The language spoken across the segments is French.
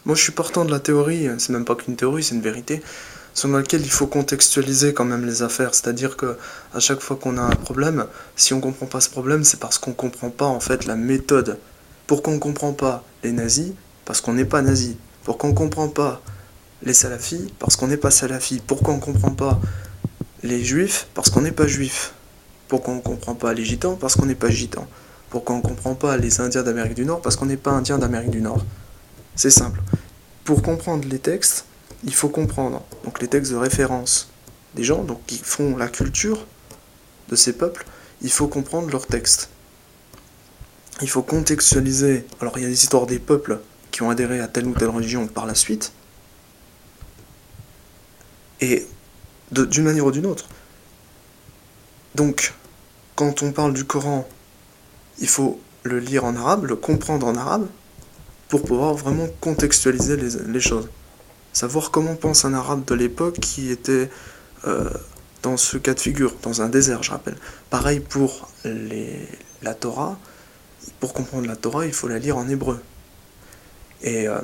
Moi je suis partant de la théorie, c'est même pas qu'une théorie, c'est une vérité, selon laquelle il faut contextualiser quand même les affaires, c'est-à-dire que à chaque fois qu'on a un problème, si on comprend pas ce problème, c'est parce qu'on comprend pas en fait la méthode. Pourquoi on comprend pas les nazis? Parce qu'on n'est pas nazi. Pourquoi on comprend pas les salafis? Parce qu'on n'est pas salafi. Pourquoi on comprend pas les juifs? Parce qu'on n'est pas juif. Pourquoi on comprend pas les gitans? Parce qu'on n'est pas gitan. Pourquoi on comprend pas les indiens d'Amérique du Nord? Parce qu'on n'est pas indien d'Amérique du Nord. C'est simple. Pour comprendre les textes, il faut comprendre donc les textes de référence des gens donc qui font la culture de ces peuples. Il faut comprendre leurs textes. Il faut contextualiser. Alors il y a des histoires des peuples qui ont adhéré à telle ou telle religion par la suite, et d'une manière ou d'une autre. Donc, quand on parle du Coran, il faut le lire en arabe, le comprendre en arabe, pour pouvoir vraiment contextualiser les choses. Savoir comment pense un arabe de l'époque qui était euh, dans ce cas de figure, dans un désert, je rappelle. Pareil pour la Torah. Pour comprendre la Torah, il faut la lire en hébreu. Et, euh,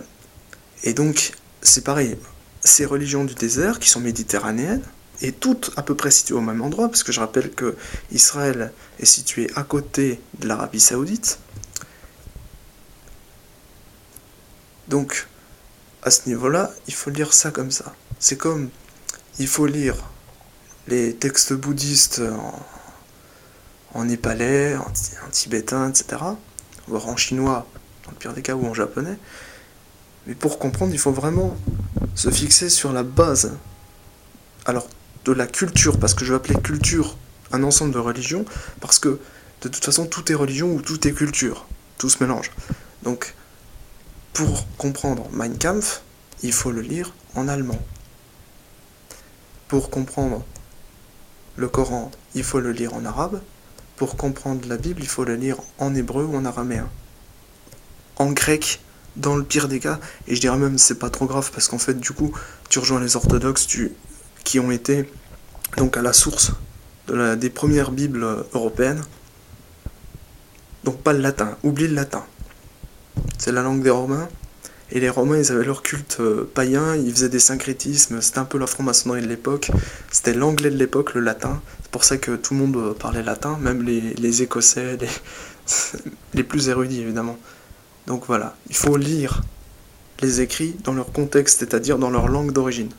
et donc, c'est pareil. Ces religions du désert, qui sont méditerranéennes, et toutes à peu près situées au même endroit, parce que je rappelle que Israël est situé à côté de l'Arabie Saoudite. Donc, à ce niveau-là, il faut lire ça comme ça. C'est comme, il faut lire les textes bouddhistes en népalais, en tibétain, etc. Voire en chinois, dans le pire des cas, ou en japonais. Mais pour comprendre, il faut vraiment se fixer sur la base. Alors, de la culture, parce que je vais appeler culture un ensemble de religions, parce que de toute façon, tout est religion ou tout est culture. Tout se mélange. Donc, pour comprendre Mein Kampf, il faut le lire en allemand. Pour comprendre le Coran, il faut le lire en arabe. Pour comprendre la Bible, il faut le lire en hébreu ou en araméen. En grec, dans le pire des cas, et je dirais même c'est pas trop grave parce qu'en fait du coup tu rejoins les orthodoxes qui ont été donc à la source des premières Bibles européennes. Donc pas le latin, oublie le latin. C'est la langue des Romains. Et les Romains, ils avaient leur culte païen, ils faisaient des syncrétismes, c'était un peu la franc-maçonnerie de l'époque, c'était l'anglais de l'époque, le latin. C'est pour ça que tout le monde parlait latin, même les Écossais, les plus érudits évidemment. Donc voilà, il faut lire les écrits dans leur contexte, c'est-à-dire dans leur langue d'origine.